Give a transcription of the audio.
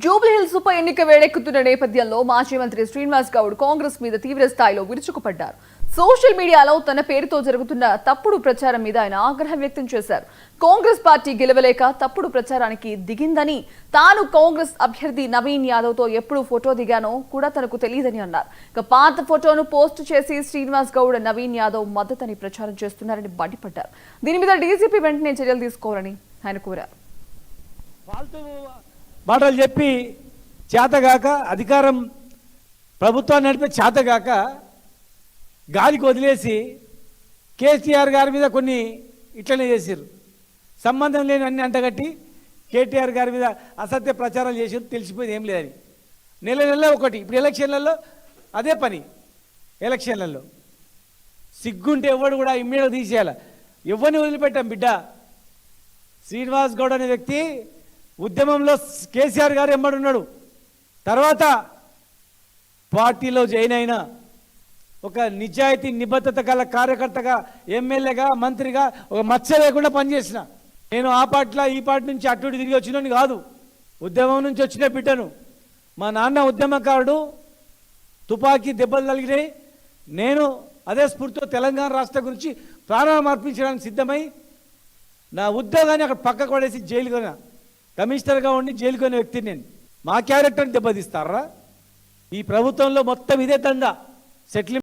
జూబ్లీహిల్స్ ఉప ఎన్నిక వేడెక్కుతున్న నేపథ్యంలో మాజీ మంత్రి శ్రీనివాస్ గౌడ్ కాంగ్రెస్ మీద తీవ్ర స్థాయిలో విరుచుకుపడ్డారు. సోషల్ మీడియాలో తన పేరుతో జరుగుతున్న తప్పుడు ప్రచారం మీద ఆయన ఆగ్రహం వ్యక్తం చేశారు. కాంగ్రెస్ పార్టీ గెలవలేక తప్పుడు ప్రచారానికి దిగిందని, తాను కాంగ్రెస్ అభ్యర్థి నవీన్ యాదవ్ తో ఎప్పుడు ఫోటో దిగానో కూడా తనకు తెలియదని అన్నారు. ఇక పాత ఫోటోను పోస్ట్ చేసి శ్రీనివాస్ గౌడ్ నవీన్ యాదవ్ మద్దతని ప్రచారం చేస్తున్నారని మండిపడ్డారు. దీని మీద డీజీపీ వెంటనే చర్యలు తీసుకోవాలని ఆయన కోరారు. మాటలు చెప్పి చేతగాక అధికారం ప్రభుత్వాన్ని నడిపే చేతగాక గాలికి వదిలేసి కేసీఆర్ గారి మీద కొన్ని ఇట్లనే చేశారు. సంబంధం లేని అన్ని అంటగట్టి కేటీఆర్ గారి మీద అసత్య ప్రచారాలు చేసారు. తెలిసిపోయింది ఏం లేదని. నెల నెల ఒకటి. ఇప్పుడు ఎలక్షన్లలో అదే పని. ఎలక్షన్లలో సిగ్గుంటే ఎవడు కూడా ఇమ్మీడియట్గా తీసేయాలి. ఎవరిని వదిలిపెట్టాం బిడ్డ. శ్రీనివాస్ గౌడ్ అనే వ్యక్తి ఉద్యమంలో కేసీఆర్ గారు ఎమ్మడున్నాడు. తర్వాత పార్టీలో జాయిన్ అయిన ఒక నిజాయితీ నిబద్ధత గల కార్యకర్తగా, ఎమ్మెల్యేగా, మంత్రిగా ఒక మచ్చ లేకుండా పనిచేసిన నేను. ఆ పార్టీలో ఈ పార్టీ నుంచి అటు తిరిగి వచ్చినని కాదు, ఉద్యమం నుంచి వచ్చిన బిడ్డను. మా నాన్న ఉద్యమకారుడు, తుపాకీ దెబ్బలు తగిలినాయి. నేను అదే స్ఫూర్తితో తెలంగాణ రాష్ట్రం గురించి ప్రాణాలు అర్పించడానికి సిద్ధమై నా ఉద్యోగాన్ని అక్కడ పక్కకు పడేసి జైలుకొని కమిషనర్గా ఉండి జైలుకొని వ్యక్తిని నేను. మా క్యారెక్టర్ని దెబ్బతీస్తారా? ఈ ప్రభుత్వంలో మొత్తం ఇదే దందా. సెటిల్